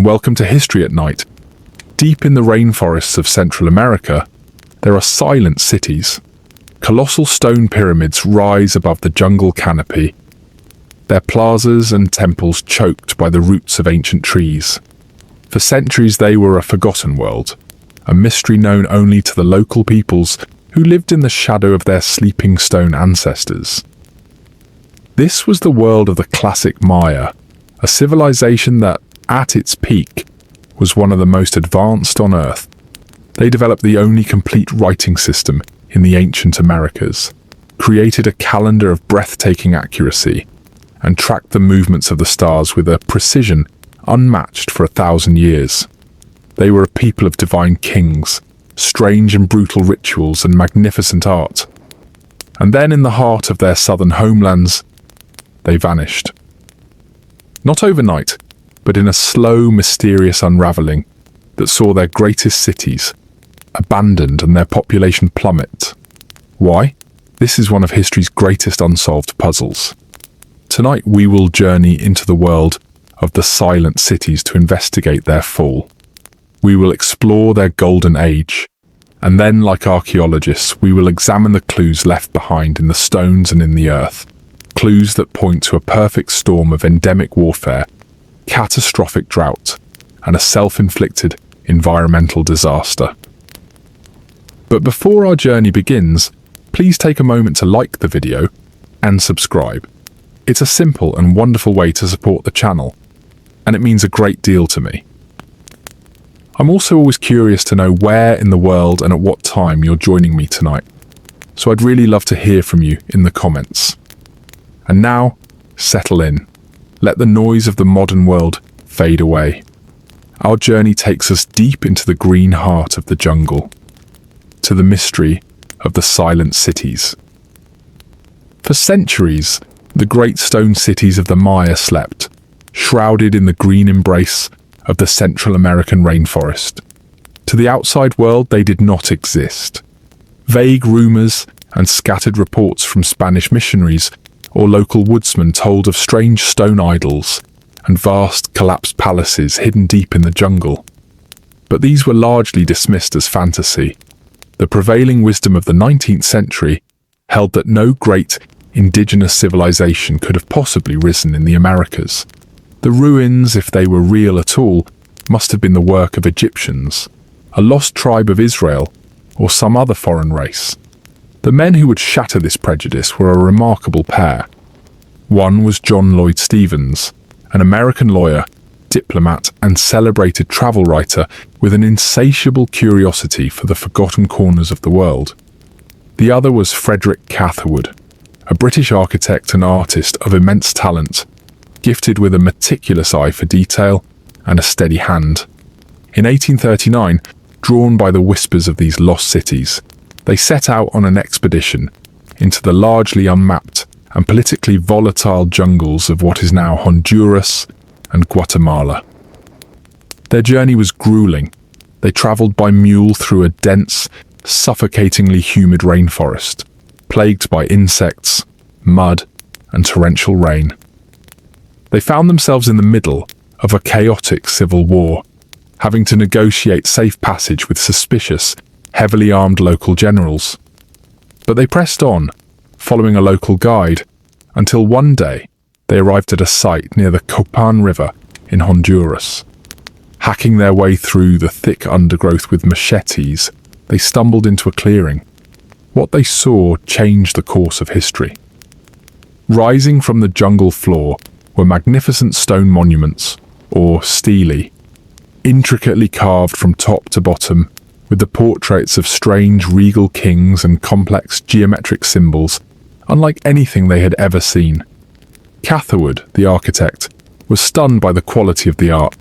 Welcome to History at Night. Deep in the rainforests of Central America, there are silent cities. Colossal stone pyramids rise above the jungle canopy, their plazas and temples choked by the roots of ancient trees. For centuries they were a forgotten world, a mystery known only to the local peoples who lived in the shadow of their sleeping stone ancestors. This was the world of the classic Maya, a civilization that, at its peak, was one of the most advanced on Earth. They developed the only complete writing system in the ancient Americas, created a calendar of breathtaking accuracy, and tracked the movements of the stars with a precision unmatched for 1,000 years. They were a people of divine kings, strange and brutal rituals and magnificent art. And then in the heart of their southern homelands, they vanished. Not overnight, but in a slow, mysterious unraveling that saw their greatest cities abandoned and their population plummet. Why? This is one of history's greatest unsolved puzzles. Tonight we will journey into the world of the silent cities to investigate their fall. We will explore their golden age, and then, like archaeologists, we will examine the clues left behind in the stones and in the earth. Clues that point to a perfect storm of endemic warfare, catastrophic drought, and a self-inflicted environmental disaster. But before our journey begins, please take a moment to like the video and subscribe. It's a simple and wonderful way to support the channel, and it means a great deal to me. I'm also always curious to know where in the world and at what time you're joining me tonight, so I'd really love to hear from you in the comments. And now, settle in. Let the noise of the modern world fade away. Our journey takes us deep into the green heart of the jungle, to the mystery of the silent cities. For centuries, the great stone cities of the Maya slept, shrouded in the green embrace of the Central American rainforest. To the outside world, they did not exist. Vague rumors and scattered reports from Spanish missionaries or local woodsmen told of strange stone idols and vast collapsed palaces hidden deep in the jungle. But these were largely dismissed as fantasy. The prevailing wisdom of the 19th century held that no great indigenous civilization could have possibly risen in the Americas. The ruins, if they were real at all, must have been the work of Egyptians, a lost tribe of Israel, or some other foreign race. The men who would shatter this prejudice were a remarkable pair. One was John Lloyd Stephens, an American lawyer, diplomat, and celebrated travel writer with an insatiable curiosity for the forgotten corners of the world. The other was Frederick Catherwood, a British architect and artist of immense talent, gifted with a meticulous eye for detail and a steady hand. In 1839, drawn by the whispers of these lost cities, they set out on an expedition into the largely unmapped and politically volatile jungles of what is now Honduras and Guatemala. Their journey was grueling. They traveled by mule through a dense, suffocatingly humid rainforest, plagued by insects, mud, and torrential rain. They found themselves in the middle of a chaotic civil war, having to negotiate safe passage with suspicious, heavily armed local generals. But they pressed on, following a local guide, until one day they arrived at a site near the Copan River in Honduras. Hacking their way through the thick undergrowth with machetes, they stumbled into a clearing. What they saw changed the course of history. Rising from the jungle floor were magnificent stone monuments, or stelae, intricately carved from top to bottom, with the portraits of strange regal kings and complex geometric symbols, unlike anything they had ever seen. Catherwood, the architect, was stunned by the quality of the art,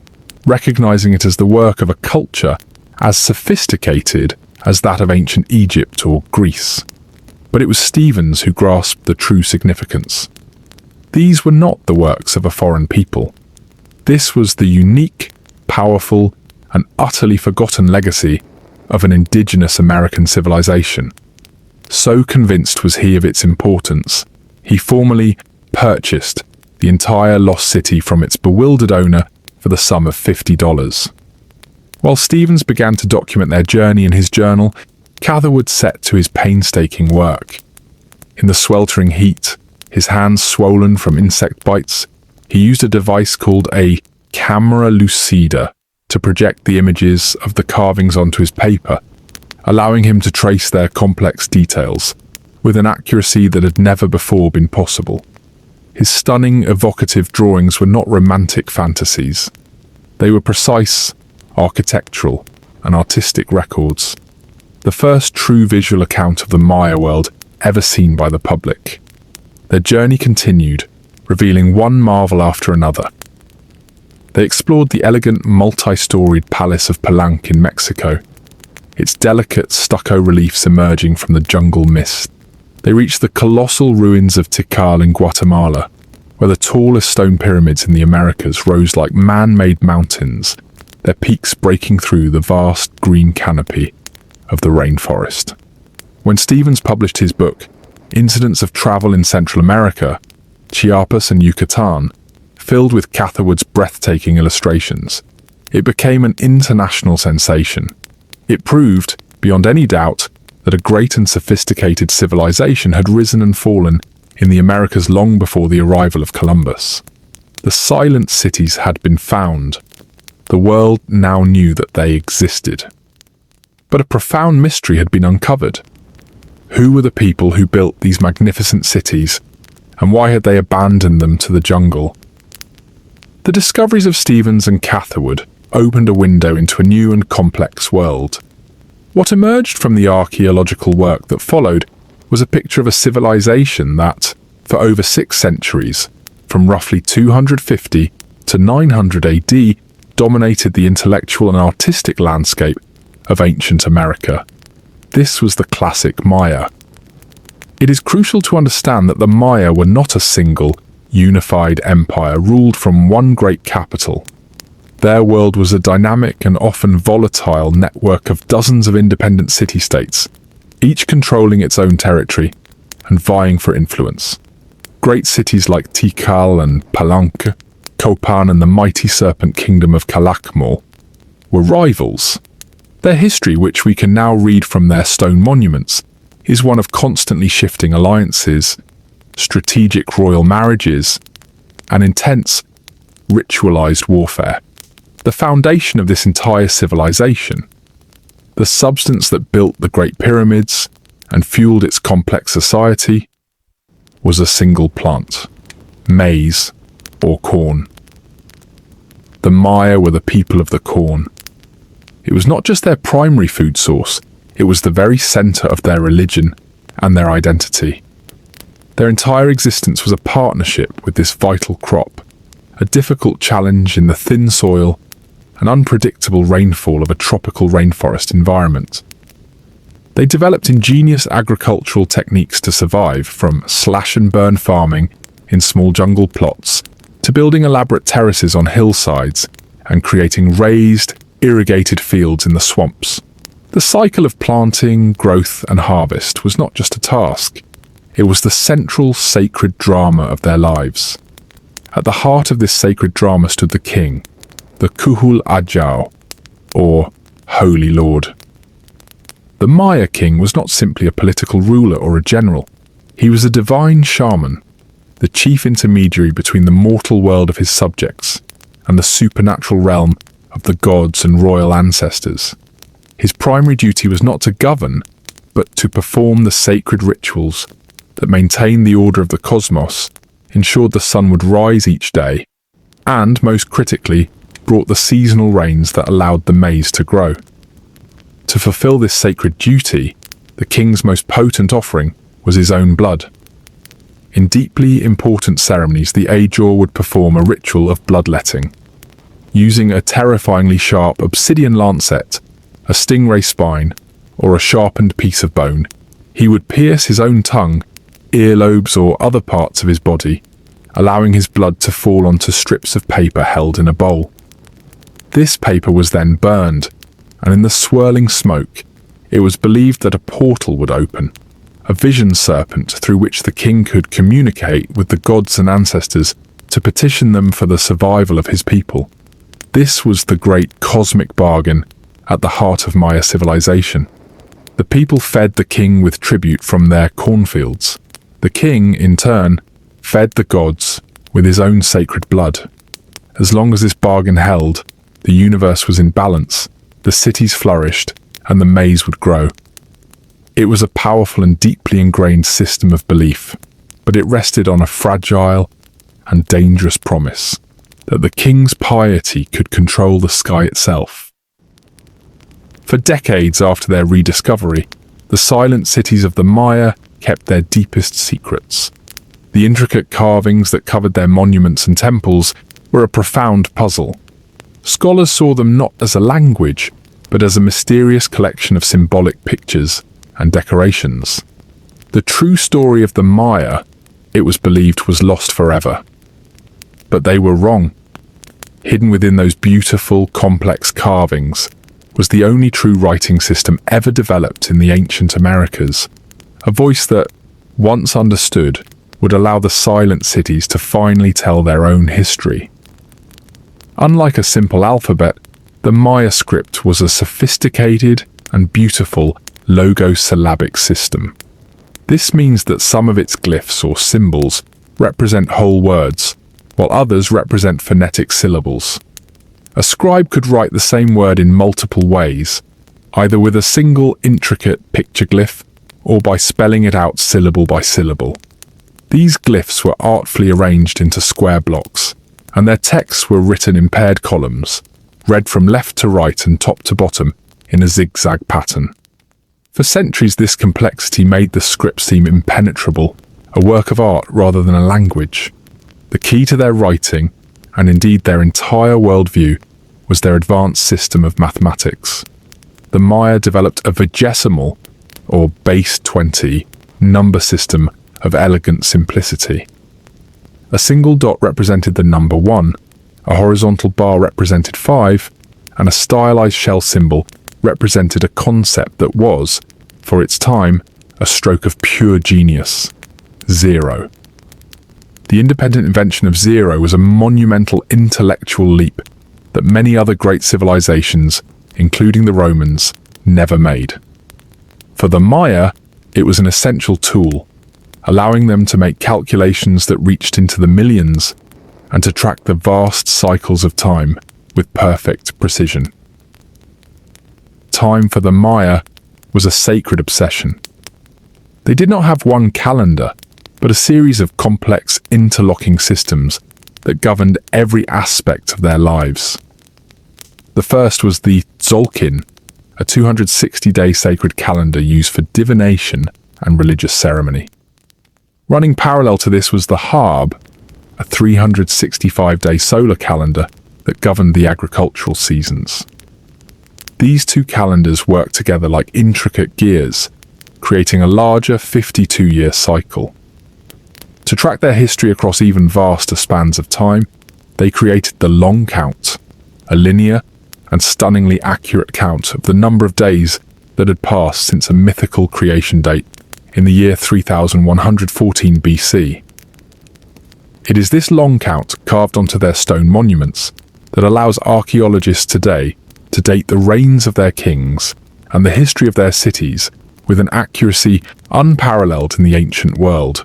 recognizing it as the work of a culture as sophisticated as that of ancient Egypt or Greece. But it was Stephens who grasped the true significance. These were not the works of a foreign people. This was the unique, powerful, and utterly forgotten legacy of an indigenous American civilization. So convinced was he of its importance, he formally purchased the entire lost city from its bewildered owner for for the sum of $50. While Stevens began to document their journey in his journal, Catherwood set to his painstaking work. In the sweltering heat, his hands swollen from insect bites, he used a device called a camera lucida to project the images of the carvings onto his paper, allowing him to trace their complex details with an accuracy that had never before been possible. His stunning, evocative drawings were not romantic fantasies. They were precise, architectural, and artistic records. The first true visual account of the Maya world ever seen by the public. Their journey continued, revealing one marvel after another. They explored the elegant, multi-storied Palace of Palenque in Mexico, its delicate stucco reliefs emerging from the jungle mist. They reached the colossal ruins of Tikal in Guatemala, where the tallest stone pyramids in the Americas rose like man-made mountains, their peaks breaking through the vast green canopy of the rainforest. When Stevens published his book, Incidents of Travel in Central America, Chiapas and Yucatan, filled with Catherwood's breathtaking illustrations, it became an international sensation. It proved, beyond any doubt, that a great and sophisticated civilization had risen and fallen in the Americas long before the arrival of Columbus. The silent cities had been found. The world now knew that they existed. But a profound mystery had been uncovered. Who were the people who built these magnificent cities, and why had they abandoned them to the jungle? The discoveries of Stevens and Catherwood opened a window into a new and complex world. What emerged from the archaeological work that followed was a picture of a civilization that, for over 6 centuries, from roughly 250 to 900 AD, dominated the intellectual and artistic landscape of ancient America. This was the classic Maya. It is crucial to understand that the Maya were not a single, unified empire ruled from one great capital. Their world was a dynamic and often volatile network of dozens of independent city-states, each controlling its own territory and vying for influence. Great cities like Tikal and Palenque, Copan and the mighty serpent kingdom of Calakmul were rivals. Their history, which we can now read from their stone monuments, is one of constantly shifting alliances, strategic royal marriages, and intense, ritualized warfare. The foundation of this entire civilization, the substance that built the Great Pyramids and fueled its complex society, was a single plant, maize or corn. The Maya were the people of the corn. It was not just their primary food source, it was the very center of their religion and their identity. Their entire existence was a partnership with this vital crop, a difficult challenge in the thin soil and unpredictable rainfall of a tropical rainforest environment. They developed ingenious agricultural techniques to survive, from slash-and-burn farming in small jungle plots to building elaborate terraces on hillsides and creating raised, irrigated fields in the swamps. The cycle of planting, growth, and harvest was not just a task. It was the central sacred drama of their lives. At the heart of this sacred drama stood the king, the Kuhul Ajau, or Holy Lord. The Maya king was not simply a political ruler or a general. He was a divine shaman, the chief intermediary between the mortal world of his subjects and the supernatural realm of the gods and royal ancestors. His primary duty was not to govern, but to perform the sacred rituals that maintained the order of the cosmos, ensured the sun would rise each day, and, most critically, brought the seasonal rains that allowed the maize to grow. To fulfill this sacred duty, the king's most potent offering was his own blood. In deeply important ceremonies, the Ajor would perform a ritual of bloodletting. Using a terrifyingly sharp obsidian lancet, a stingray spine, or a sharpened piece of bone, he would pierce his own tongue, earlobes, or other parts of his body, allowing his blood to fall onto strips of paper held in a bowl. This paper was then burned, and in the swirling smoke, it was believed that a portal would open, a vision serpent through which the king could communicate with the gods and ancestors to petition them for the survival of his people. This was the great cosmic bargain at the heart of Maya civilization. The people fed the king with tribute from their cornfields. The king, in turn, fed the gods with his own sacred blood. As long as this bargain held, the universe was in balance, the cities flourished, and the maize would grow. It was a powerful and deeply ingrained system of belief, but it rested on a fragile and dangerous promise that the king's piety could control the sky itself. For decades after their rediscovery, the silent cities of the Maya kept their deepest secrets. The intricate carvings that covered their monuments and temples were a profound puzzle. Scholars saw them not as a language, but as a mysterious collection of symbolic pictures and decorations. The true story of the Maya, it was believed, was lost forever. But they were wrong. Hidden within those beautiful, complex carvings was the only true writing system ever developed in the ancient Americas, a voice that, once understood, would allow the silent cities to finally tell their own history. Unlike a simple alphabet, the Maya script was a sophisticated and beautiful logosyllabic system. This means that some of its glyphs or symbols represent whole words, while others represent phonetic syllables. A scribe could write the same word in multiple ways, either with a single intricate picture glyph or by spelling it out syllable by syllable. These glyphs were artfully arranged into square blocks, and their texts were written in paired columns, read from left to right and top to bottom in a zigzag pattern. For centuries, this complexity made the script seem impenetrable, a work of art rather than a language. The key to their writing, and indeed their entire worldview, was their advanced system of mathematics. The Maya developed a vigesimal, or base 20, number system of elegant simplicity. A single dot represented the number 1, a horizontal bar represented 5, and a stylized shell symbol represented a concept that was, for its time, a stroke of pure genius: 0. The independent invention of 0 was a monumental intellectual leap that many other great civilizations, including the Romans, never made. For the Maya, it was an essential tool, allowing them to make calculations that reached into the millions and to track the vast cycles of time with perfect precision. Time for the Maya was a sacred obsession. They did not have one calendar, but a series of complex interlocking systems that governed every aspect of their lives. The first was the Tzolk'in, a 260-day sacred calendar used for divination and religious ceremony. Running parallel to this was the Harb, a 365-day solar calendar that governed the agricultural seasons. These two calendars worked together like intricate gears, creating a larger 52-year cycle. To track their history across even vaster spans of time, they created the Long Count, a linear and stunningly accurate count of the number of days that had passed since a mythical creation date in the year 3114 BC. It is this long count carved onto their stone monuments that allows archaeologists today to date the reigns of their kings and the history of their cities with an accuracy unparalleled in the ancient world.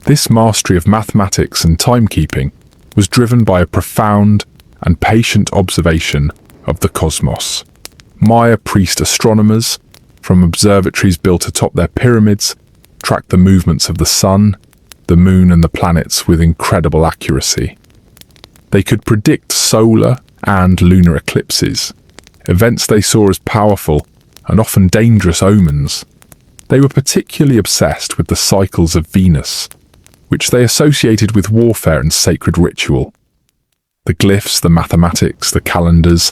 This mastery of mathematics and timekeeping was driven by a profound and patient observation of the cosmos. Maya priest astronomers, from observatories built atop their pyramids, tracked the movements of the sun, the moon and the planets with incredible accuracy. They could predict solar and lunar eclipses, events they saw as powerful and often dangerous omens. They were particularly obsessed with the cycles of Venus, which they associated with warfare and sacred ritual. The glyphs, the mathematics, the calendars,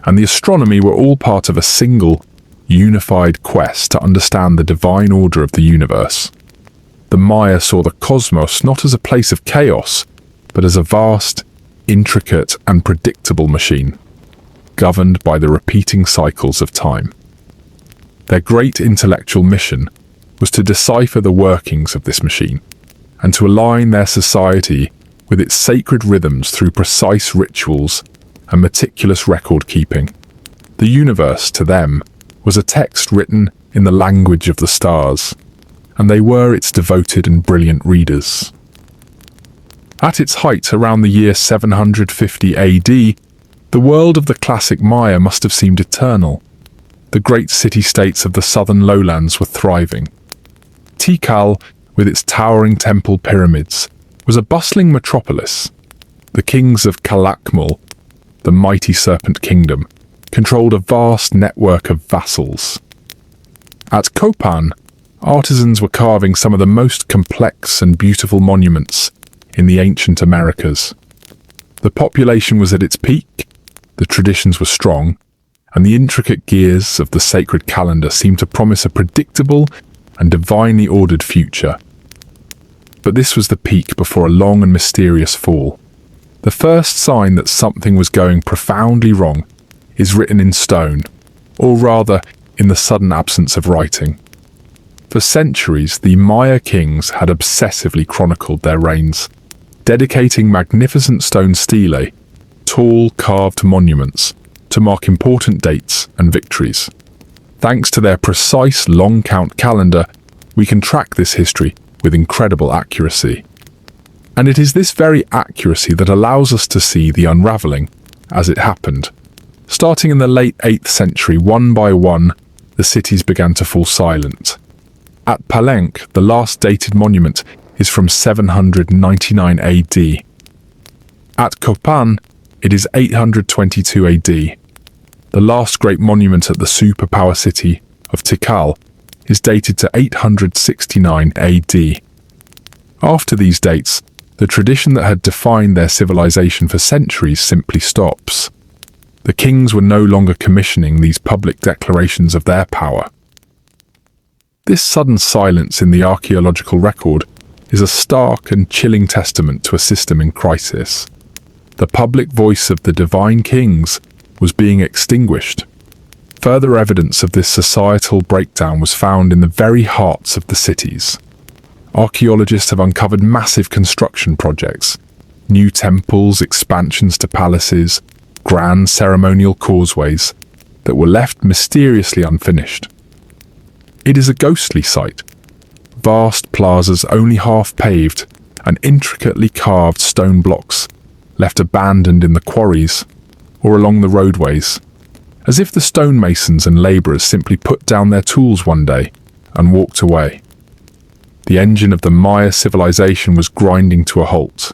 and the astronomy were all part of a single, unified quest to understand the divine order of the universe. The Maya saw the cosmos not as a place of chaos, but as a vast, intricate, and predictable machine, governed by the repeating cycles of time. Their great intellectual mission was to decipher the workings of this machine, and to align their society with its sacred rhythms through precise rituals and meticulous record-keeping. The universe, to them, was a text written in the language of the stars, and they were its devoted and brilliant readers. At its height around the year 750 AD, the world of the classic Maya must have seemed eternal. The great city-states of the southern lowlands were thriving. Tikal, with its towering temple pyramids, was a bustling metropolis. The kings of Calakmul, the mighty serpent kingdom, controlled a vast network of vassals. At Copan, artisans were carving some of the most complex and beautiful monuments in the ancient Americas. The population was at its peak, the traditions were strong, and the intricate gears of the sacred calendar seemed to promise a predictable and divinely ordered future. But this was the peak before a long and mysterious fall. The first sign that something was going profoundly wrong is written in stone, or rather, in the sudden absence of writing. For centuries, the Maya kings had obsessively chronicled their reigns, dedicating magnificent stone stelae, tall carved monuments, to mark important dates and victories. Thanks to their precise long count calendar, we can track this history with incredible accuracy. And it is this very accuracy that allows us to see the unraveling as it happened. Starting in the late 8th century, one by one, the cities began to fall silent. At Palenque, the last dated monument is from 799 AD. At Copan, it is 822 AD. The last great monument at the superpower city of Tikal is dated to 869 AD. After these dates, the tradition that had defined their civilization for centuries simply stops. The kings were no longer commissioning these public declarations of their power. This sudden silence in the archaeological record is a stark and chilling testament to a system in crisis. The public voice of the divine kings was being extinguished. Further evidence of this societal breakdown was found in the very hearts of the cities. Archaeologists have uncovered massive construction projects, new temples, expansions to palaces, grand ceremonial causeways that were left mysteriously unfinished. It is a ghostly sight. Vast plazas only half paved and intricately carved stone blocks left abandoned in the quarries or along the roadways, as if the stonemasons and labourers simply put down their tools one day and walked away. The engine of the Maya civilization was grinding to a halt.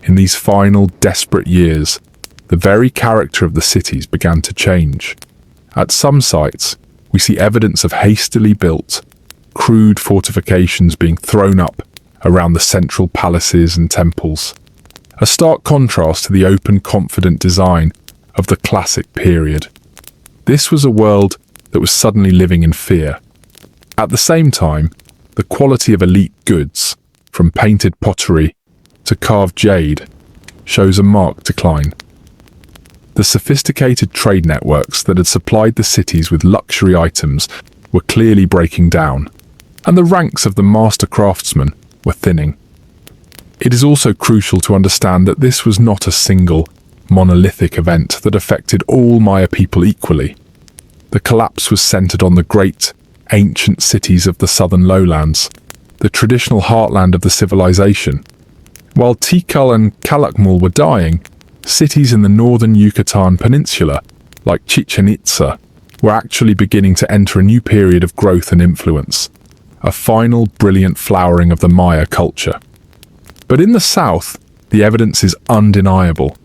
In these final, desperate years, the very character of the cities began to change. At some sites, we see evidence of hastily built, crude fortifications being thrown up around the central palaces and temples, a stark contrast to the open, confident design of the classic period. This was a world that was suddenly living in fear. At the same time, the quality of elite goods, from painted pottery to carved jade, shows a marked decline. The sophisticated trade networks that had supplied the cities with luxury items were clearly breaking down, and the ranks of the master craftsmen were thinning. It is also crucial to understand that this was not a single, monolithic event that affected all Maya people equally. The collapse was centered on the great, ancient cities of the southern lowlands, the traditional heartland of the civilization. While Tikal and Calakmul were dying, cities in the northern Yucatan Peninsula, like Chichen Itza, were actually beginning to enter a new period of growth and influence, a final brilliant flowering of the Maya culture. But in the south, the evidence is undeniable.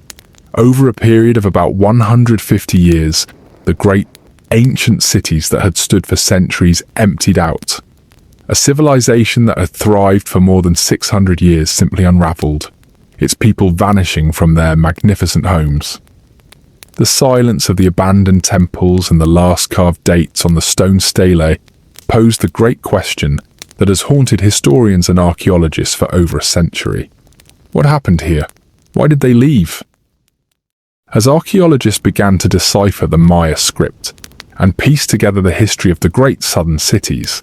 Over a period of about 150 years, the great ancient cities that had stood for centuries emptied out. A civilization that had thrived for more than 600 years simply unraveled, its people vanishing from their magnificent homes. The silence of the abandoned temples and the last carved dates on the stone stelae posed the great question that has haunted historians and archaeologists for over a century. What happened here? Why did they leave? As archaeologists began to decipher the Maya script and piece together the history of the great southern cities,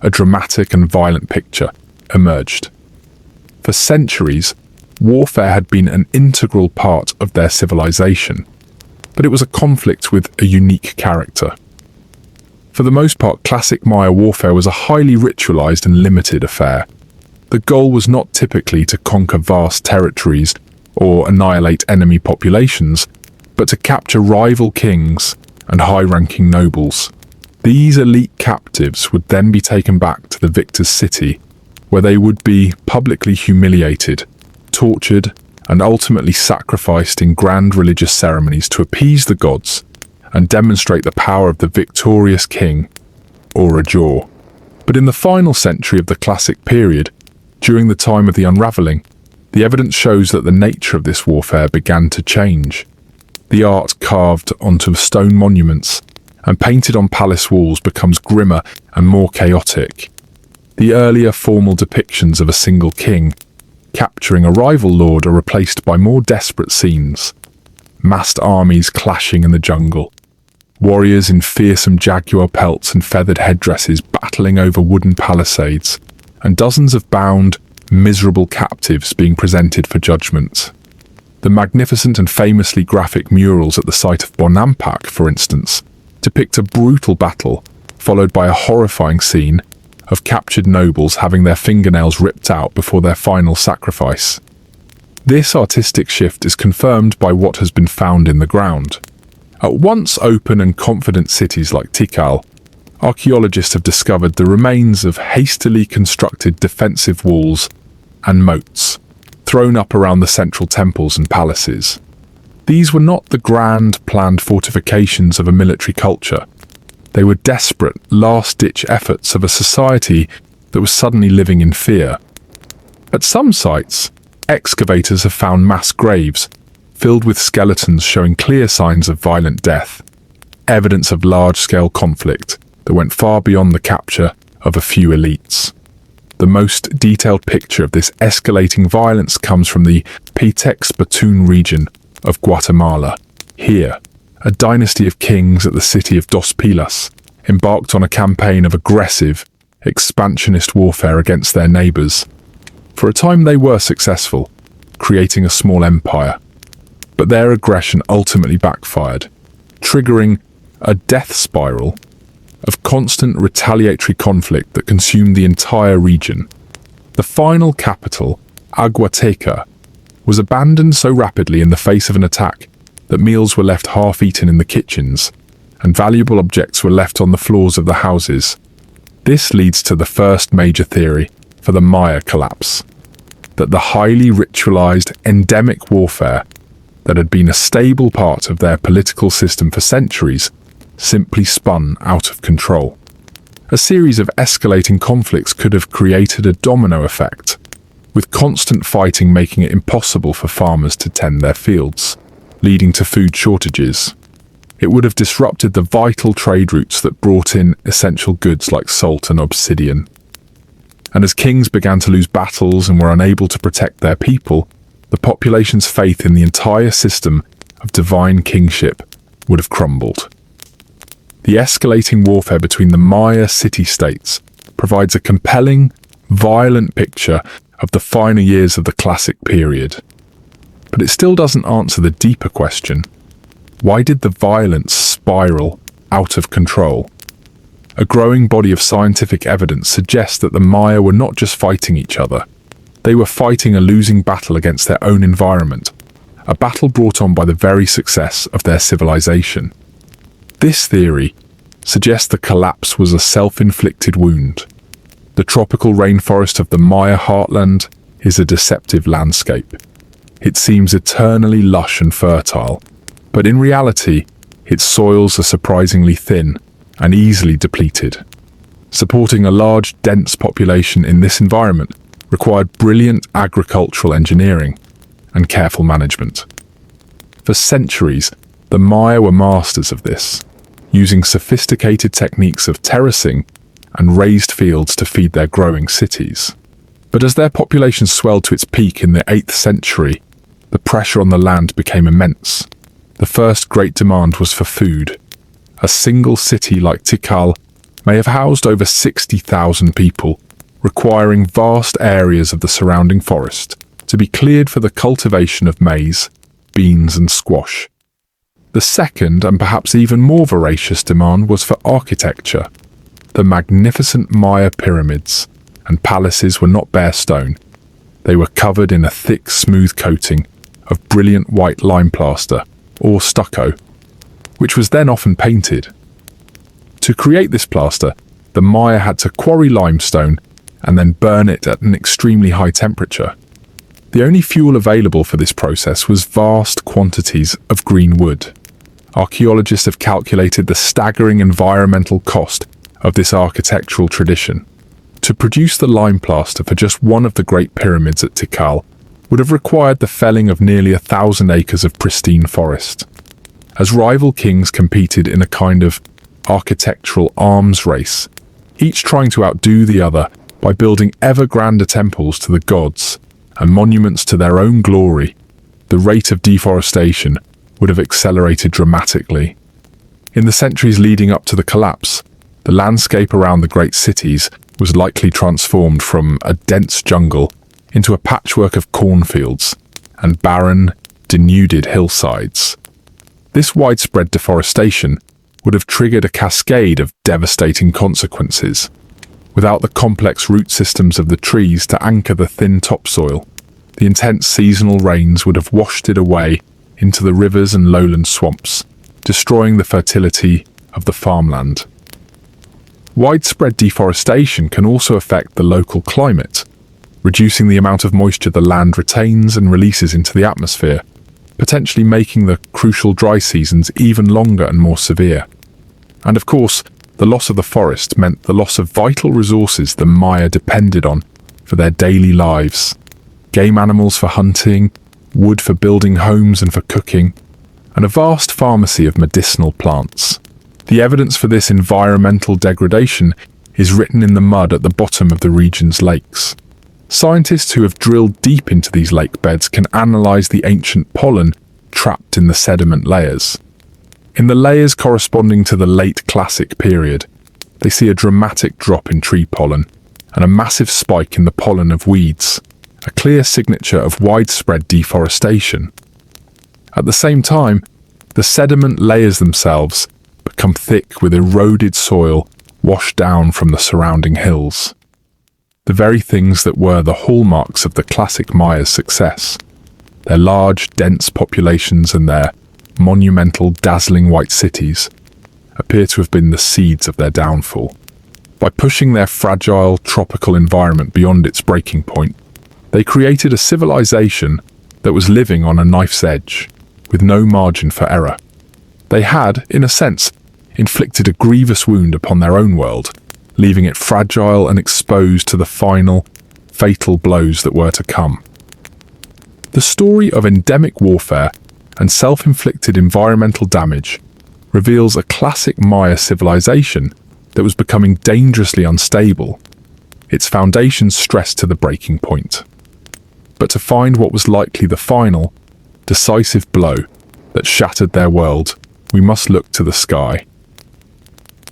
a dramatic and violent picture emerged. For centuries, warfare had been an integral part of their civilization. but it was a conflict with a unique character. For the most part, classic Maya warfare was a highly ritualized and limited affair. The goal was not typically to conquer vast territories or annihilate enemy populations, but to capture rival kings and high-ranking nobles. These elite captives would then be taken back to the victor's city, where they would be publicly humiliated, tortured, and ultimately sacrificed in grand religious ceremonies to appease the gods and demonstrate the power of the victorious king, or Ajor. But in the final century of the classic period, during the time of the unravelling, the evidence shows that the nature of this warfare began to change. The art carved onto stone monuments and painted on palace walls becomes grimmer and more chaotic. The earlier formal depictions of a single king capturing a rival lord are replaced by more desperate scenes. Massed armies clashing in the jungle, warriors in fearsome jaguar pelts and feathered headdresses battling over wooden palisades, and dozens of bound, miserable captives being presented for judgment. The magnificent and famously graphic murals at the site of Bonampak, for instance, depict a brutal battle, followed by a horrifying scene of captured nobles having their fingernails ripped out before their final sacrifice. This artistic shift is confirmed by what has been found in the ground. At once open and confident cities like Tikal, archaeologists have discovered the remains of hastily constructed defensive walls and moats thrown up around the central temples and palaces. These were not the grand, planned fortifications of a military culture. They were desperate, last-ditch efforts of a society that was suddenly living in fear. At some sites, excavators have found mass graves filled with skeletons showing clear signs of violent death, evidence of large-scale conflict that went far beyond the capture of a few elites. The most detailed picture of this escalating violence comes from the Pitex Batun region of Guatemala. Here, a dynasty of kings at the city of Dos Pilas embarked on a campaign of aggressive, expansionist warfare against their neighbors. For a time they were successful, creating a small empire. But their aggression ultimately backfired, triggering a death spiral of constant retaliatory conflict that consumed the entire region. The final capital, Aguateca, was abandoned so rapidly in the face of an attack that meals were left half-eaten in the kitchens, and valuable objects were left on the floors of the houses. This leads to the first major theory for the Maya collapse, that the highly ritualized, endemic warfare that had been a stable part of their political system for centuries simply spun out of control. A series of escalating conflicts could have created a domino effect, with constant fighting making it impossible for farmers to tend their fields, leading to food shortages. It would have disrupted the vital trade routes that brought in essential goods like salt and obsidian. And as kings began to lose battles and were unable to protect their people, the population's faith in the entire system of divine kingship would have crumbled. The escalating warfare between the Maya city-states provides a compelling, violent picture of the final years of the classic period. But it still doesn't answer the deeper question: why did the violence spiral out of control? A growing body of scientific evidence suggests that the Maya were not just fighting each other. They were fighting a losing battle against their own environment, a battle brought on by the very success of their civilization. This theory suggests the collapse was a self-inflicted wound. The tropical rainforest of the Maya heartland is a deceptive landscape. It seems eternally lush and fertile, but in reality, its soils are surprisingly thin and easily depleted. Supporting a large, dense population in this environment required brilliant agricultural engineering and careful management. For centuries, the Maya were masters of this, using sophisticated techniques of terracing and raised fields to feed their growing cities. But as their population swelled to its peak in the 8th century, the pressure on the land became immense. The first great demand was for food. A single city like Tikal may have housed over 60,000 people, requiring vast areas of the surrounding forest to be cleared for the cultivation of maize, beans, and squash. The second, and perhaps even more voracious demand, was for architecture. The magnificent Maya pyramids and palaces were not bare stone. They were covered in a thick, smooth coating of brilliant white lime plaster, or stucco, which was then often painted. To create this plaster, the Maya had to quarry limestone and then burn it at an extremely high temperature. The only fuel available for this process was vast quantities of green wood. Archaeologists have calculated the staggering environmental cost of this architectural tradition. To produce the lime plaster for just one of the Great Pyramids at Tikal would have required the felling of nearly 1,000 acres of pristine forest. As rival kings competed in a kind of architectural arms race, each trying to outdo the other by building ever grander temples to the gods and monuments to their own glory, the rate of deforestation would have accelerated dramatically. In the centuries leading up to the collapse, the landscape around the great cities was likely transformed from a dense jungle into a patchwork of cornfields and barren, denuded hillsides. This widespread deforestation would have triggered a cascade of devastating consequences. Without the complex root systems of the trees to anchor the thin topsoil, the intense seasonal rains would have washed it away into the rivers and lowland swamps, destroying the fertility of the farmland. Widespread deforestation can also affect the local climate, reducing the amount of moisture the land retains and releases into the atmosphere, potentially making the crucial dry seasons even longer and more severe. And of course, the loss of the forest meant the loss of vital resources the Maya depended on for their daily lives. Game animals for hunting, wood for building homes and for cooking, and a vast pharmacy of medicinal plants. The evidence for this environmental degradation is written in the mud at the bottom of the region's lakes. Scientists who have drilled deep into these lake beds can analyze the ancient pollen trapped in the sediment layers. In the layers corresponding to the late Classic period, they see a dramatic drop in tree pollen and a massive spike in the pollen of weeds, a clear signature of widespread deforestation. At the same time, the sediment layers themselves become thick with eroded soil washed down from the surrounding hills. The very things that were the hallmarks of the classic Maya's success, their large, dense populations and their monumental, dazzling white cities, appear to have been the seeds of their downfall. By pushing their fragile, tropical environment beyond its breaking point, they created a civilization that was living on a knife's edge, with no margin for error. They had, in a sense, inflicted a grievous wound upon their own world, leaving it fragile and exposed to the final, fatal blows that were to come. The story of endemic warfare and self-inflicted environmental damage reveals a classic Maya civilization that was becoming dangerously unstable, its foundations stressed to the breaking point. But to find what was likely the final, decisive blow that shattered their world, we must look to the sky.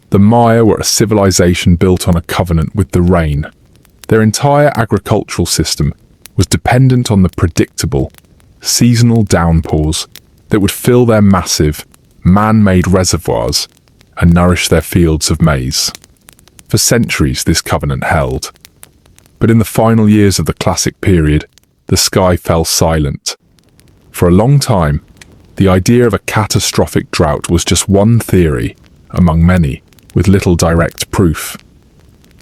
The Maya were a civilization built on a covenant with the rain. Their entire agricultural system was dependent on the predictable, seasonal downpours that would fill their massive, man-made reservoirs and nourish their fields of maize. For centuries this covenant held. But in the final years of the Classic period, the sky fell silent. For a long time, the idea of a catastrophic drought was just one theory, among many, with little direct proof.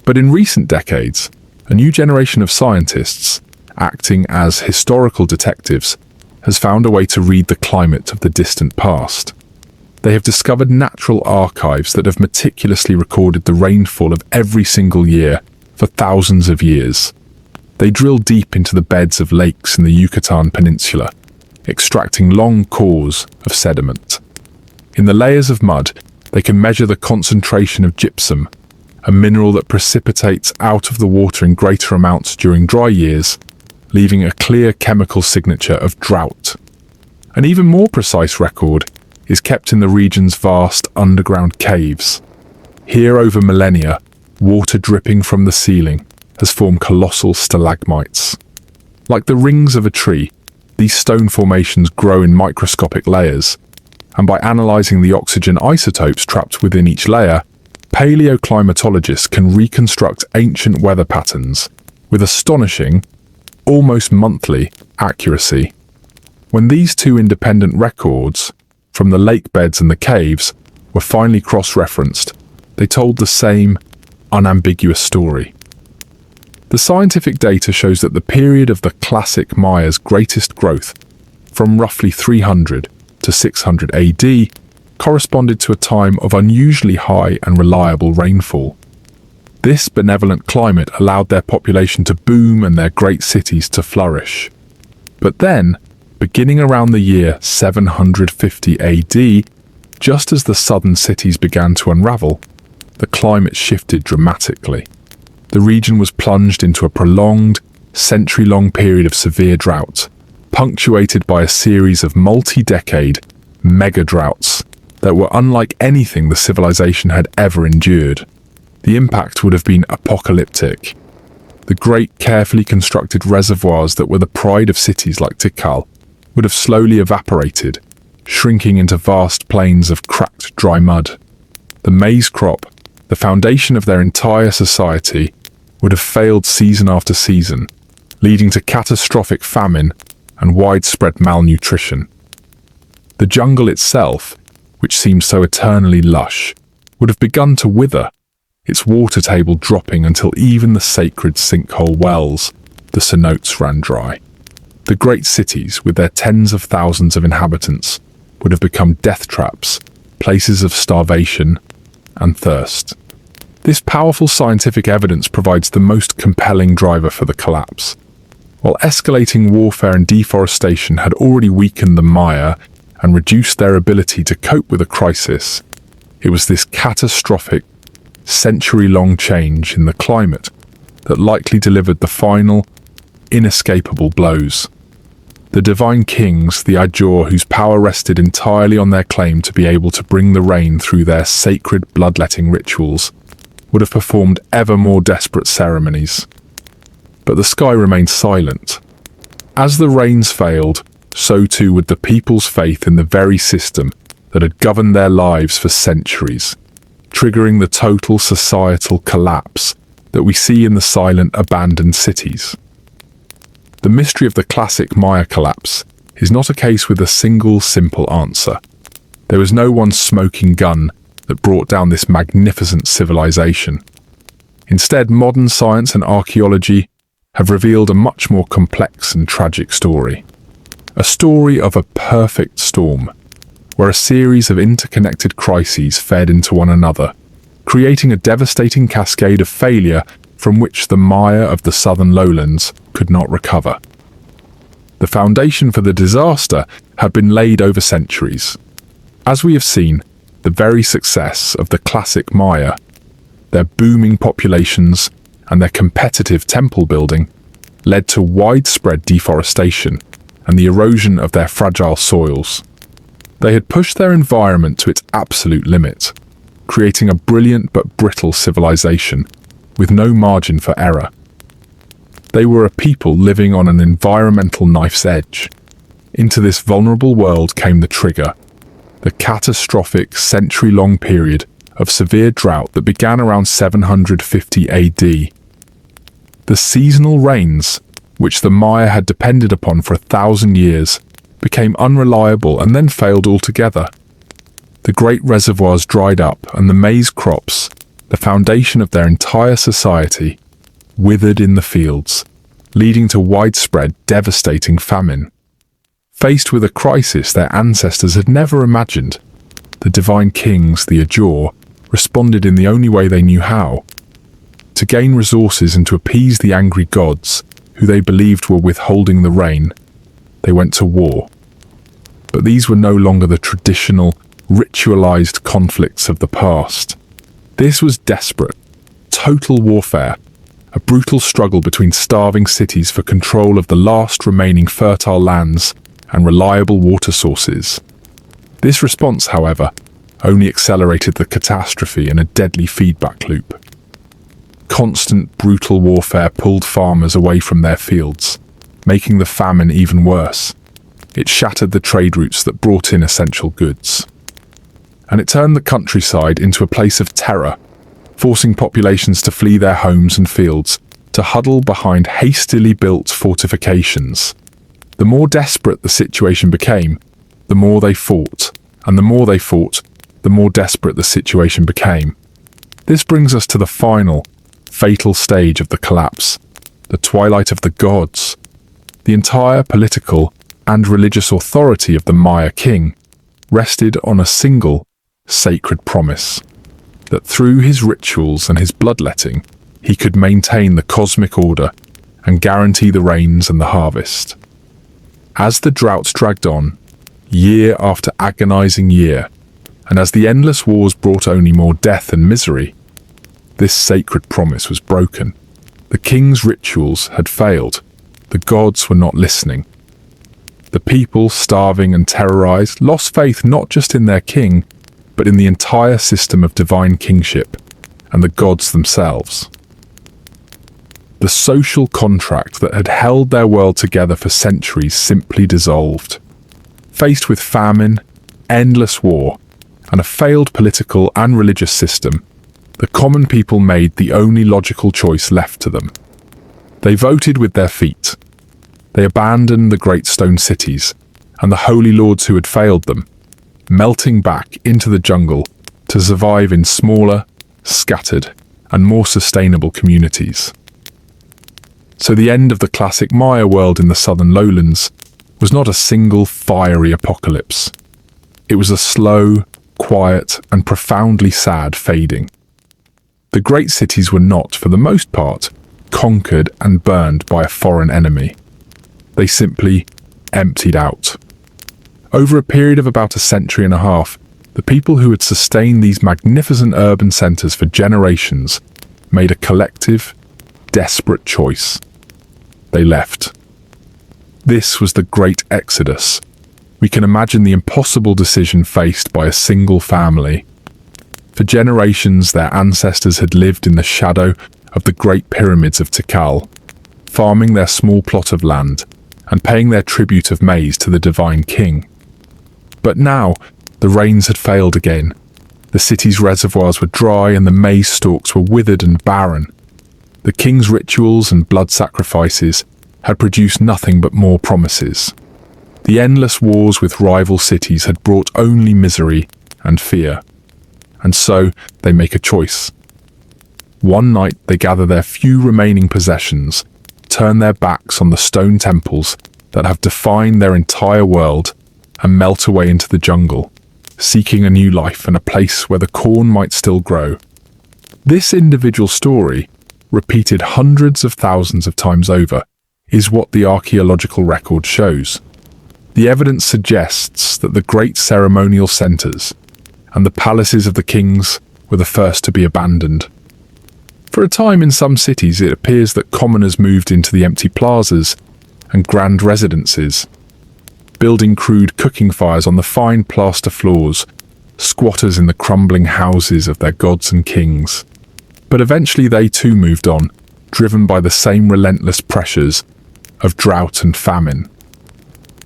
But in recent decades, a new generation of scientists, acting as historical detectives, has found a way to read the climate of the distant past. They have discovered natural archives that have meticulously recorded the rainfall of every single year for thousands of years. They drill deep into the beds of lakes in the Yucatan Peninsula, extracting long cores of sediment. In the layers of mud, they can measure the concentration of gypsum, a mineral that precipitates out of the water in greater amounts during dry years, leaving a clear chemical signature of drought. An even more precise record is kept in the region's vast underground caves. Here over millennia, water dripping from the ceiling has formed colossal stalagmites. Like the rings of a tree, these stone formations grow in microscopic layers, and by analysing the oxygen isotopes trapped within each layer, paleoclimatologists can reconstruct ancient weather patterns with astonishing, almost monthly, accuracy. When these two independent records, from the lake beds and the caves, were finally cross-referenced, they told the same, unambiguous story. The scientific data shows that the period of the classic Maya's greatest growth, from roughly 300 to 600 AD, corresponded to a time of unusually high and reliable rainfall. This benevolent climate allowed their population to boom and their great cities to flourish. But then, beginning around the year 750 AD, just as the southern cities began to unravel, the climate shifted dramatically. The region was plunged into a prolonged, century-long period of severe drought, punctuated by a series of multi-decade mega-droughts that were unlike anything the civilization had ever endured. The impact would have been apocalyptic. The great, carefully constructed reservoirs that were the pride of cities like Tikal would have slowly evaporated, shrinking into vast plains of cracked, dry mud. The maize crop, the foundation of their entire society, would have failed season after season, leading to catastrophic famine and widespread malnutrition. The jungle itself, which seemed so eternally lush, would have begun to wither, its water table dropping until even the sacred sinkhole wells, the cenotes, ran dry. The great cities, with their tens of thousands of inhabitants, would have become death traps, places of starvation and thirst. This powerful scientific evidence provides the most compelling driver for the collapse. While escalating warfare and deforestation had already weakened the Maya and reduced their ability to cope with a crisis, it was this catastrophic, century-long change in the climate that likely delivered the final, inescapable blows. The divine kings, the Ajur, whose power rested entirely on their claim to be able to bring the rain through their sacred bloodletting rituals, would have performed ever more desperate ceremonies. But the sky remained silent. As the rains failed, so too would the people's faith in the very system that had governed their lives for centuries, triggering the total societal collapse that we see in the silent, abandoned cities. The mystery of the classic Maya collapse is not a case with a single simple answer. There was no one smoking gun that brought down this magnificent civilization. Instead, modern science and archaeology have revealed a much more complex and tragic story. A story of a perfect storm, where a series of interconnected crises fed into one another, creating a devastating cascade of failure from which the Maya of the southern lowlands could not recover. The foundation for the disaster had been laid over centuries. As we have seen, the very success of the classic Maya, their booming populations and their competitive temple building, led to widespread deforestation and the erosion of their fragile soils. They had pushed their environment to its absolute limit, creating a brilliant but brittle civilization with no margin for error. They were a people living on an environmental knife's edge. Into this vulnerable world came the trigger, the catastrophic century-long period of severe drought that began around 750 AD. The seasonal rains, which the Maya had depended upon for 1,000 years, became unreliable and then failed altogether. The great reservoirs dried up and the maize crops, the foundation of their entire society, withered in the fields, leading to widespread, devastating famine. Faced with a crisis their ancestors had never imagined, the divine kings, the Ajur, responded in the only way they knew how. To gain resources and to appease the angry gods, who they believed were withholding the rain, they went to war. But these were no longer the traditional, ritualized conflicts of the past. This was desperate, total warfare, a brutal struggle between starving cities for control of the last remaining fertile lands and reliable water sources. This response, however, only accelerated the catastrophe in a deadly feedback loop. Constant, brutal warfare pulled farmers away from their fields, making the famine even worse. It shattered the trade routes that brought in essential goods. And it turned the countryside into a place of terror, forcing populations to flee their homes and fields, to huddle behind hastily built fortifications. The more desperate the situation became, the more they fought, and the more they fought, the more desperate the situation became. This brings us to the final, fatal stage of the collapse, the twilight of the gods. The entire political and religious authority of the Maya king rested on a single, sacred promise, that through his rituals and his bloodletting, he could maintain the cosmic order and guarantee the rains and the harvest. As the drought dragged on, year after agonizing year, and as the endless wars brought only more death and misery, this sacred promise was broken. The king's rituals had failed. The gods were not listening. The people, starving and terrorized, lost faith not just in their king, but in the entire system of divine kingship and the gods themselves. The social contract that had held their world together for centuries simply dissolved. Faced with famine, endless war, and a failed political and religious system, the common people made the only logical choice left to them. They voted with their feet. They abandoned the great stone cities and the holy lords who had failed them, melting back into the jungle to survive in smaller, scattered, and more sustainable communities. So the end of the classic Maya world in the southern lowlands was not a single fiery apocalypse. It was a slow, quiet, and profoundly sad fading. The great cities were not, for the most part, conquered and burned by a foreign enemy. They simply emptied out. Over a period of about a century and a half, the people who had sustained these magnificent urban centers for generations made a collective, desperate choice. They left. This was the Great Exodus. We can imagine the impossible decision faced by a single family. For generations, their ancestors had lived in the shadow of the Great Pyramids of Tikal, farming their small plot of land and paying their tribute of maize to the divine king. But now, the rains had failed again. The city's reservoirs were dry and the maize stalks were withered and barren. The king's rituals and blood sacrifices had produced nothing but more promises. The endless wars with rival cities had brought only misery and fear. And so they make a choice. One night they gather their few remaining possessions, turn their backs on the stone temples that have defined their entire world, and melt away into the jungle, seeking a new life and a place where the corn might still grow. This individual story, repeated hundreds of thousands of times over, is what the archaeological record shows. The evidence suggests that the great ceremonial centers and the palaces of the kings were the first to be abandoned. For a time in some cities, it appears that commoners moved into the empty plazas and grand residences, building crude cooking fires on the fine plaster floors, squatters in the crumbling houses of their gods and kings. But eventually they too moved on, driven by the same relentless pressures of drought and famine.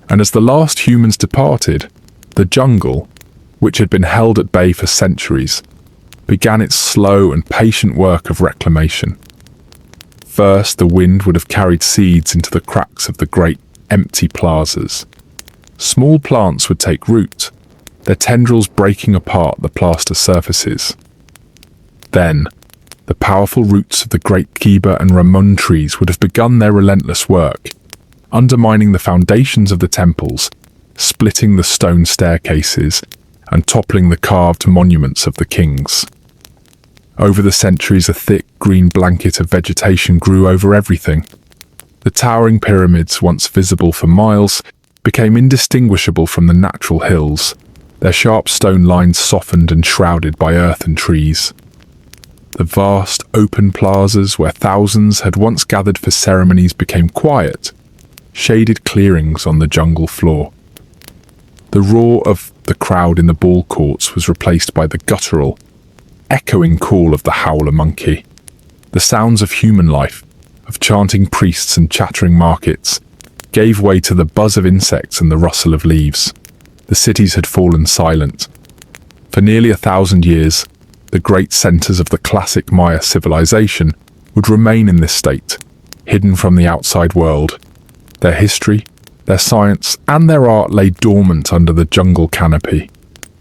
And as the last humans departed, the jungle, which had been held at bay for centuries, began its slow and patient work of reclamation. First, the wind would have carried seeds into the cracks of the great empty plazas. Small plants would take root, their tendrils breaking apart the plaster surfaces. Then, the powerful roots of the great Kiba and Ramon trees would have begun their relentless work, undermining the foundations of the temples, splitting the stone staircases, and toppling the carved monuments of the kings. Over the centuries, a thick green blanket of vegetation grew over everything. The towering pyramids, once visible for miles, became indistinguishable from the natural hills, their sharp stone lines softened and shrouded by earth and trees. The vast, open plazas where thousands had once gathered for ceremonies became quiet, shaded clearings on the jungle floor. The roar of the crowd in the ball courts was replaced by the guttural, echoing call of the howler monkey. The sounds of human life, of chanting priests and chattering markets, gave way to the buzz of insects and the rustle of leaves. The cities had fallen silent. For nearly 1,000 years, the great centers of the classic Maya civilization would remain in this state, hidden from the outside world. Their history, their science, and their art lay dormant under the jungle canopy.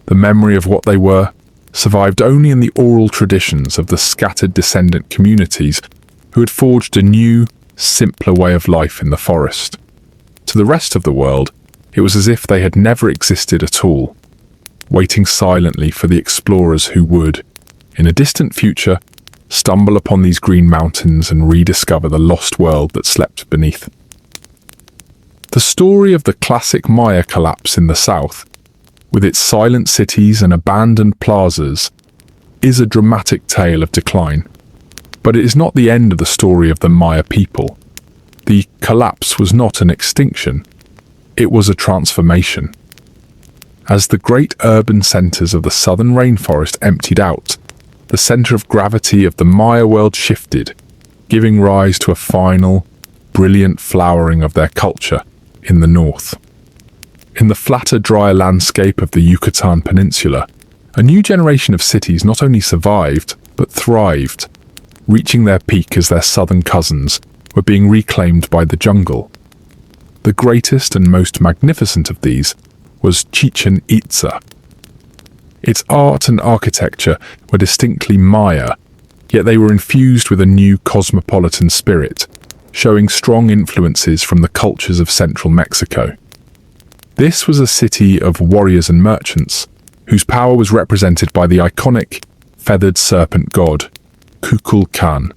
The memory of what they were survived only in the oral traditions of the scattered descendant communities who had forged a new, simpler way of life in the forest. To the rest of the world, it was as if they had never existed at all, waiting silently for the explorers who would, in a distant future, stumble upon these green mountains and rediscover the lost world that slept beneath. The story of the classic Maya collapse in the south, with its silent cities and abandoned plazas, is a dramatic tale of decline. But it is not the end of the story of the Maya people. The collapse was not an extinction. It was a transformation. As the great urban centers of the southern rainforest emptied out, the center of gravity of the Maya world shifted, giving rise to a final, brilliant flowering of their culture in the north. In the flatter, drier landscape of the Yucatan Peninsula, a new generation of cities not only survived, but thrived, reaching their peak as their southern cousins were being reclaimed by the jungle. The greatest and most magnificent of these was Chichen Itza. Its art and architecture were distinctly Maya, yet they were infused with a new cosmopolitan spirit, showing strong influences from the cultures of central Mexico. This was a city of warriors and merchants, whose power was represented by the iconic feathered serpent god, Kukulkan.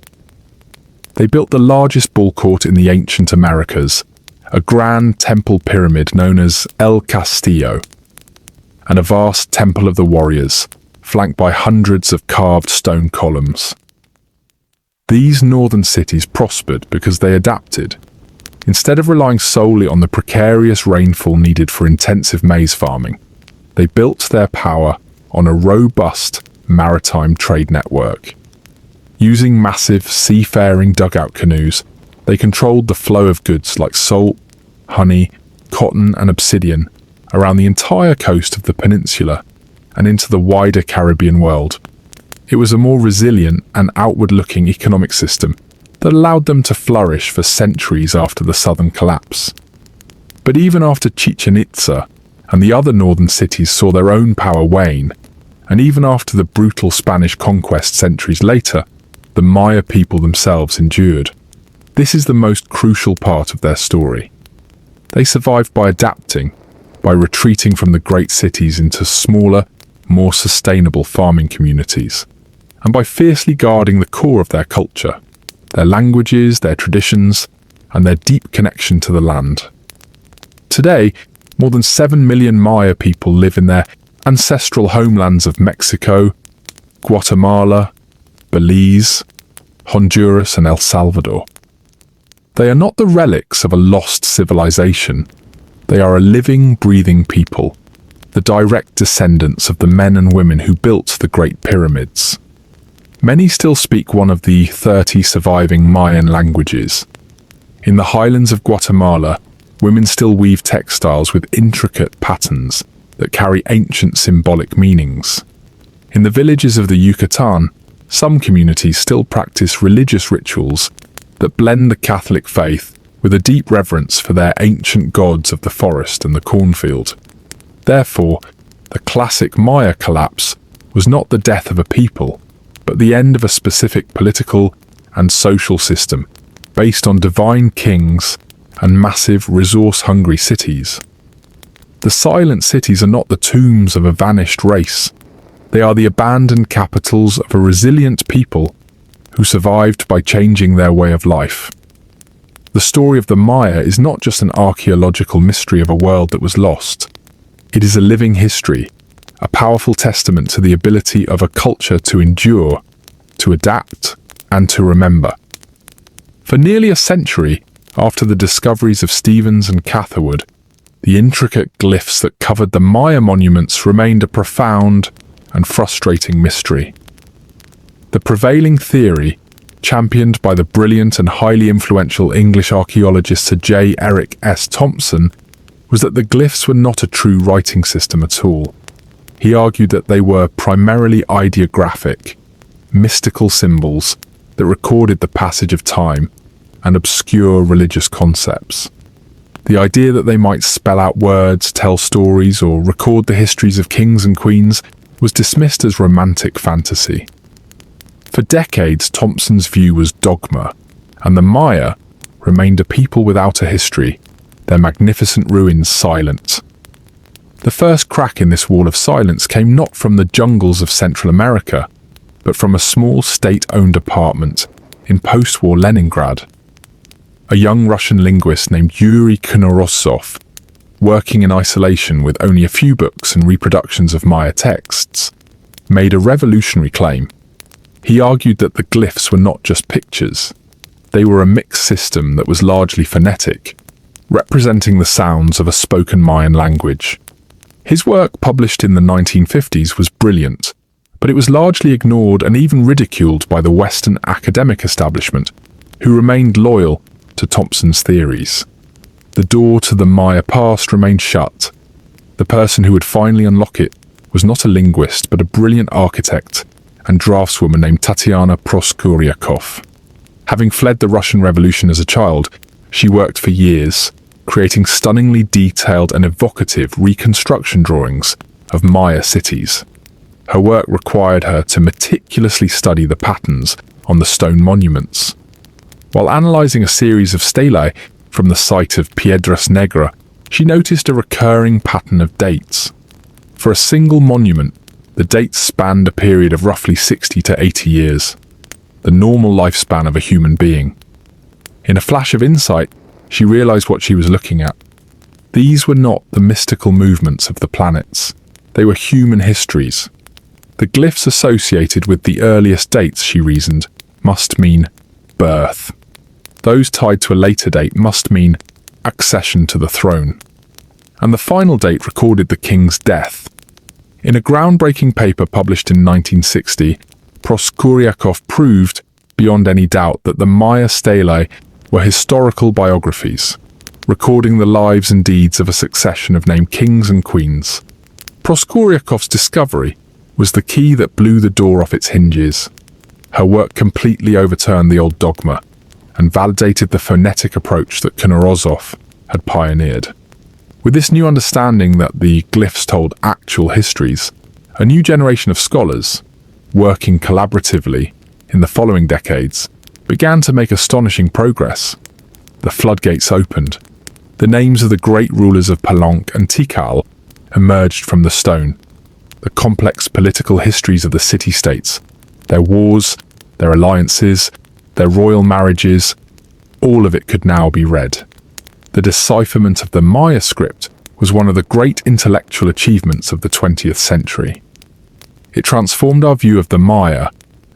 They built the largest ball court in the ancient Americas, a grand temple pyramid known as El Castillo, and a vast temple of the warriors, flanked by hundreds of carved stone columns. These northern cities prospered because they adapted. Instead of relying solely on the precarious rainfall needed for intensive maize farming, they built their power on a robust maritime trade network. Using massive seafaring dugout canoes, they controlled the flow of goods like salt, honey, cotton, and obsidian around the entire coast of the peninsula and into the wider Caribbean world. It was a more resilient and outward-looking economic system that allowed them to flourish for centuries after the southern collapse. But even after Chichen Itza and the other northern cities saw their own power wane, and even after the brutal Spanish conquest centuries later, the Maya people themselves endured. This is the most crucial part of their story. They survived by adapting, by retreating from the great cities into smaller, more sustainable farming communities, and by fiercely guarding the core of their culture, their languages, their traditions, and their deep connection to the land. Today, more than 7 million Maya people live in their ancestral homelands of Mexico, Guatemala, Belize, Honduras, and El Salvador. They are not the relics of a lost civilization. They are a living, breathing people, the direct descendants of the men and women who built the Great Pyramids. Many still speak one of the 30 surviving Mayan languages. In the highlands of Guatemala, women still weave textiles with intricate patterns that carry ancient symbolic meanings. In the villages of the Yucatan, some communities still practice religious rituals that blend the Catholic faith with a deep reverence for their ancient gods of the forest and the cornfield. Therefore, the classic Maya collapse was not the death of a people, but the end of a specific political and social system based on divine kings and massive resource-hungry cities. The silent cities are not the tombs of a vanished race. They are the abandoned capitals of a resilient people who survived by changing their way of life. The story of the Maya is not just an archaeological mystery of a world that was lost. It is a living history, a powerful testament to the ability of a culture to endure, to adapt, and to remember. For nearly a century after the discoveries of Stevens and Catherwood, the intricate glyphs that covered the Maya monuments remained a profound and frustrating mystery. The prevailing theory championed by the brilliant and highly influential English archaeologist Sir J. Eric S. Thompson, was that the glyphs were not a true writing system at all. He argued that they were primarily ideographic, mystical symbols that recorded the passage of time and obscure religious concepts. The idea that they might spell out words, tell stories, or record the histories of kings and queens was dismissed as romantic fantasy. For decades, Thompson's view was dogma, and the Maya remained a people without a history, their magnificent ruins silent. The first crack in this wall of silence came not from the jungles of Central America, but from a small state-owned apartment in post-war Leningrad. A young Russian linguist named Yuri Knorosov, working in isolation with only a few books and reproductions of Maya texts, made a revolutionary claim. He argued that the glyphs were not just pictures. They were a mixed system that was largely phonetic, representing the sounds of a spoken Mayan language. His work, published in the 1950s, was brilliant, but it was largely ignored and even ridiculed by the Western academic establishment, who remained loyal to Thompson's theories. The door to the Maya past remained shut. The person who would finally unlock it was not a linguist, but a brilliant architect and draftswoman named Tatiana Proskuryakov. Having fled the Russian Revolution as a child, she worked for years, creating stunningly detailed and evocative reconstruction drawings of Maya cities. Her work required her to meticulously study the patterns on the stone monuments. While analyzing a series of stelae from the site of Piedras Negras, she noticed a recurring pattern of dates. For a single monument, the dates spanned a period of roughly 60 to 80 years, the normal lifespan of a human being. In a flash of insight, she realized what she was looking at. These were not the mystical movements of the planets. They were human histories. The glyphs associated with the earliest dates, she reasoned, must mean birth. Those tied to a later date must mean accession to the throne. And the final date recorded the king's death. In a groundbreaking paper published in 1960, Proskuryakov proved, beyond any doubt, that the Maya stelae were historical biographies, recording the lives and deeds of a succession of named kings and queens. Proskuryakov's discovery was the key that blew the door off its hinges. Her work completely overturned the old dogma and validated the phonetic approach that Knorosov had pioneered. With this new understanding that the glyphs told actual histories, a new generation of scholars, working collaboratively in the following decades, began to make astonishing progress. The floodgates opened. The names of the great rulers of Palenque and Tikal emerged from the stone. The complex political histories of the city-states, their wars, their alliances, their royal marriages, all of it could now be read. The decipherment of the Maya script was one of the great intellectual achievements of the 20th century. It transformed our view of the Maya,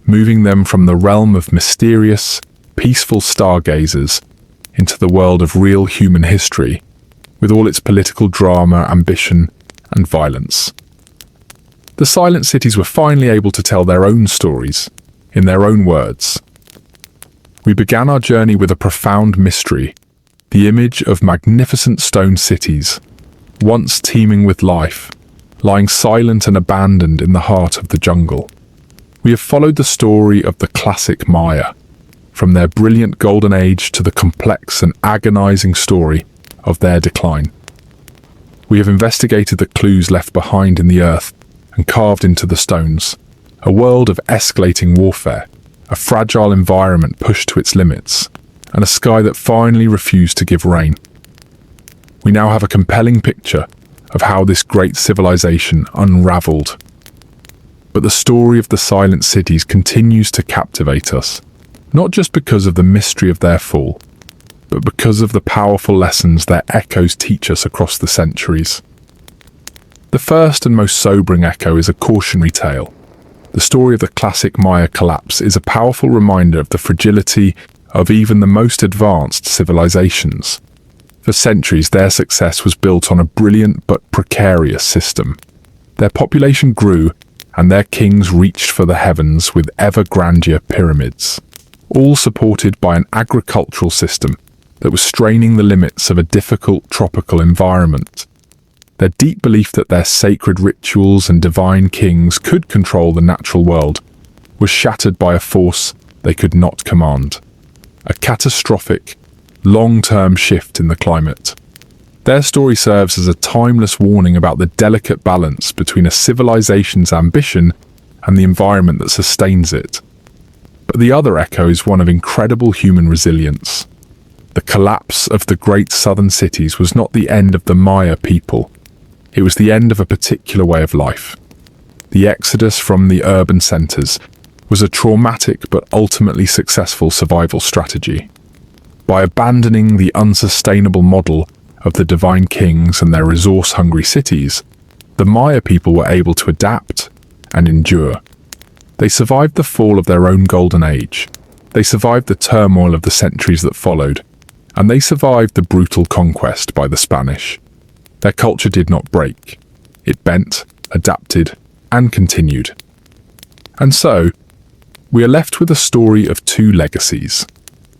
moving them from the realm of mysterious, peaceful stargazers into the world of real human history, with all its political drama, ambition, and violence. The silent cities were finally able to tell their own stories, in their own words. We began our journey with a profound mystery, the image of magnificent stone cities, once teeming with life, lying silent and abandoned in the heart of the jungle. We have followed the story of the classic Maya, from their brilliant golden age to the complex and agonizing story of their decline. We have investigated the clues left behind in the earth and carved into the stones, a world of escalating warfare, a fragile environment pushed to its limits, and a sky that finally refused to give rain. We now have a compelling picture of how this great civilization unraveled. But the story of the silent cities continues to captivate us, not just because of the mystery of their fall, but because of the powerful lessons their echoes teach us across the centuries. The first and most sobering echo is a cautionary tale. The story of the classic Maya collapse is a powerful reminder of the fragility of even the most advanced civilizations. For centuries, their success was built on a brilliant but precarious system. Their population grew, and their kings reached for the heavens with ever grandeur pyramids. all supported by an agricultural system that was straining the limits of a difficult tropical environment. Their deep belief that their sacred rituals and divine kings could control the natural world was shattered by a force they could not command. A catastrophic, long-term shift in the climate. Their story serves as a timeless warning about the delicate balance between a civilization's ambition and the environment that sustains it. But the other echo is one of incredible human resilience. The collapse of the great southern cities was not the end of the Maya people. It was the end of a particular way of life. The exodus from the urban centers was a traumatic but ultimately successful survival strategy. By abandoning the unsustainable model of the divine kings and their resource-hungry cities, the Maya people were able to adapt and endure. They survived the fall of their own golden age. They survived the turmoil of the centuries that followed, and they survived the brutal conquest by the Spanish. Their culture did not break. It bent, adapted, and continued. And so, we are left with a story of two legacies.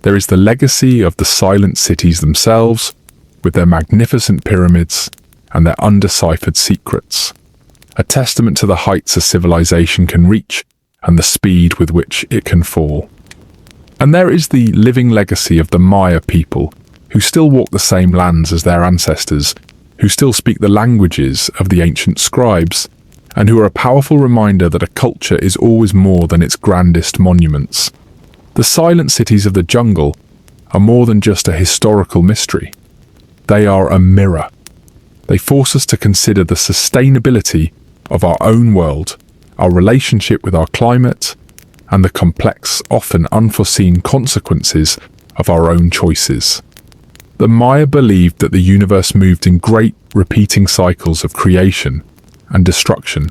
There is the legacy of the silent cities themselves, with their magnificent pyramids and their undeciphered secrets, a testament to the heights a civilization can reach and the speed with which it can fall. And there is the living legacy of the Maya people, who still walk the same lands as their ancestors, who still speak the languages of the ancient scribes, and who are a powerful reminder that a culture is always more than its grandest monuments. The silent cities of the jungle are more than just a historical mystery. They are a mirror. They force us to consider the sustainability of our own world, our relationship with our climate, and the complex, often unforeseen consequences of our own choices. The Maya believed that the universe moved in great, repeating cycles of creation and destruction.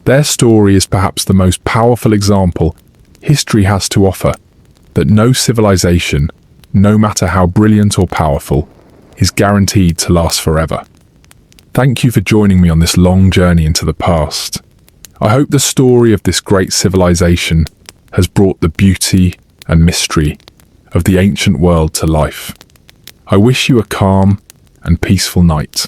Their story is perhaps the most powerful example history has to offer, that no civilization, no matter how brilliant or powerful, is guaranteed to last forever. Thank you for joining me on this long journey into the past. I hope the story of this great civilization has brought the beauty and mystery of the ancient world to life. I wish you a calm and peaceful night.